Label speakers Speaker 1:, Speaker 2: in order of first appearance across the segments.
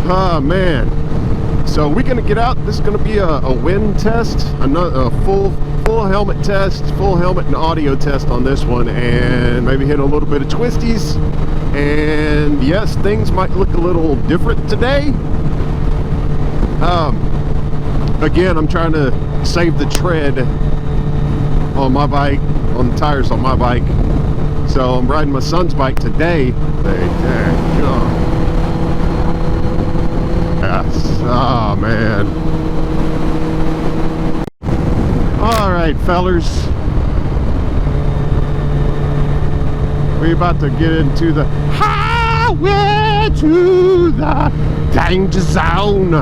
Speaker 1: Oh man, so we're gonna get out. This is gonna be a wind test, a full helmet test, full helmet and audio test on this one, and maybe hit a little bit of twisties. And yes, things might look a little different today. Again, I'm trying to save the tread on my bike, on the tires on my bike. So I'm riding my son's bike today. Yes. Oh man. All right, fellers. We're about to get into the highway to the danger zone.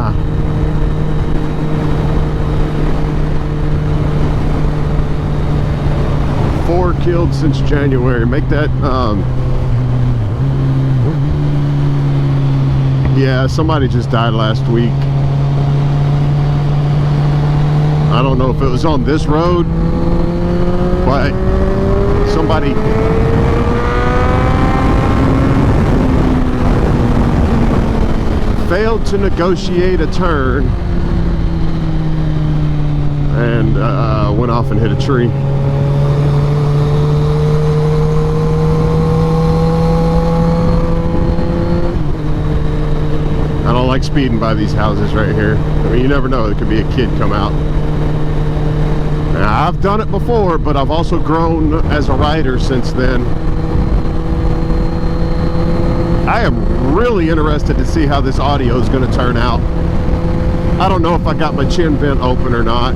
Speaker 1: 4 killed since January. Make that, yeah, somebody just died last week. I don't know if it was on this road, but somebody failed to negotiate a turn and went off and hit a tree. I don't like speeding by these houses right here. I mean, you never know, there could be a kid come out. Now, I've done it before, but I've also grown as a rider since then. I am really interested to see how this audio is going to turn out. I don't know if I got my chin vent open or not.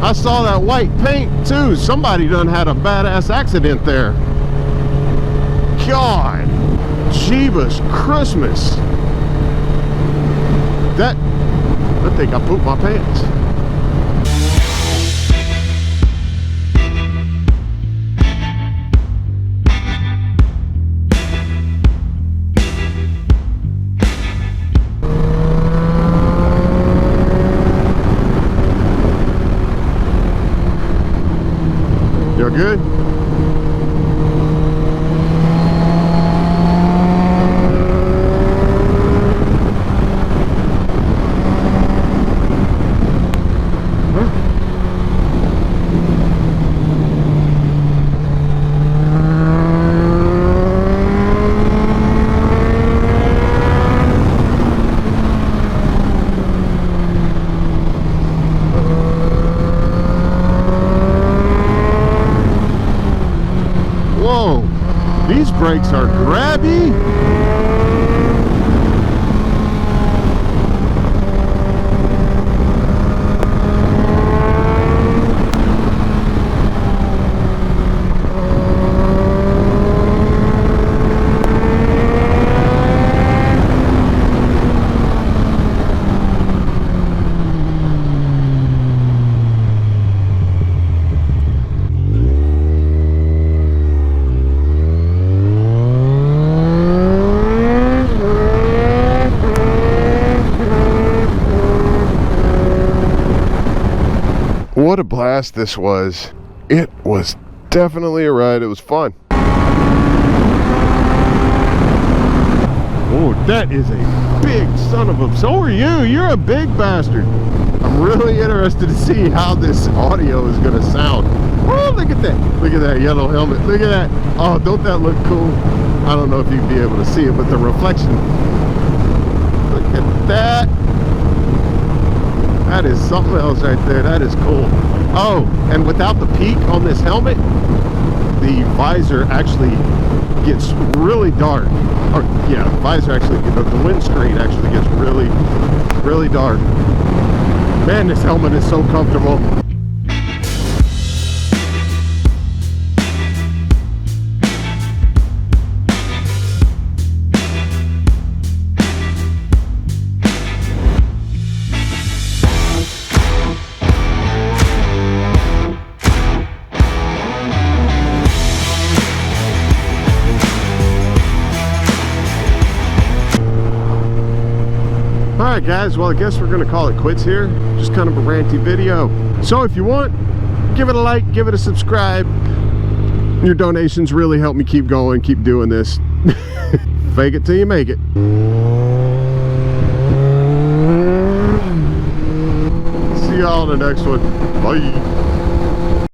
Speaker 1: I saw that white paint too. Somebody done had a badass accident there. God, Jeebus Christmas. I think I pooped my pants. You're good? These brakes are grabby. What a blast this was. It was definitely a ride. It was fun. Oh, that is a big son of a... So are you. You're a big bastard. I'm really interested to see how this audio is going to sound. Oh, look at that. Look at that yellow helmet. Look at that. Oh, don't that look cool? I don't know if you'd be able to see it, but the reflection. Look at that. That is something else right there. That is cool. Oh, and without the peak on this helmet, the visor actually gets really dark. Or, yeah, the visor actually, the windscreen actually gets really, really dark. Man, this helmet is so comfortable. Alright guys, well I guess we're gonna call it quits here. Just kind of a ranty video. So if you want, give it a like, give it a subscribe. Your donations really help me keep going, keep doing this. Fake it till you make it. See y'all in the next one. Bye.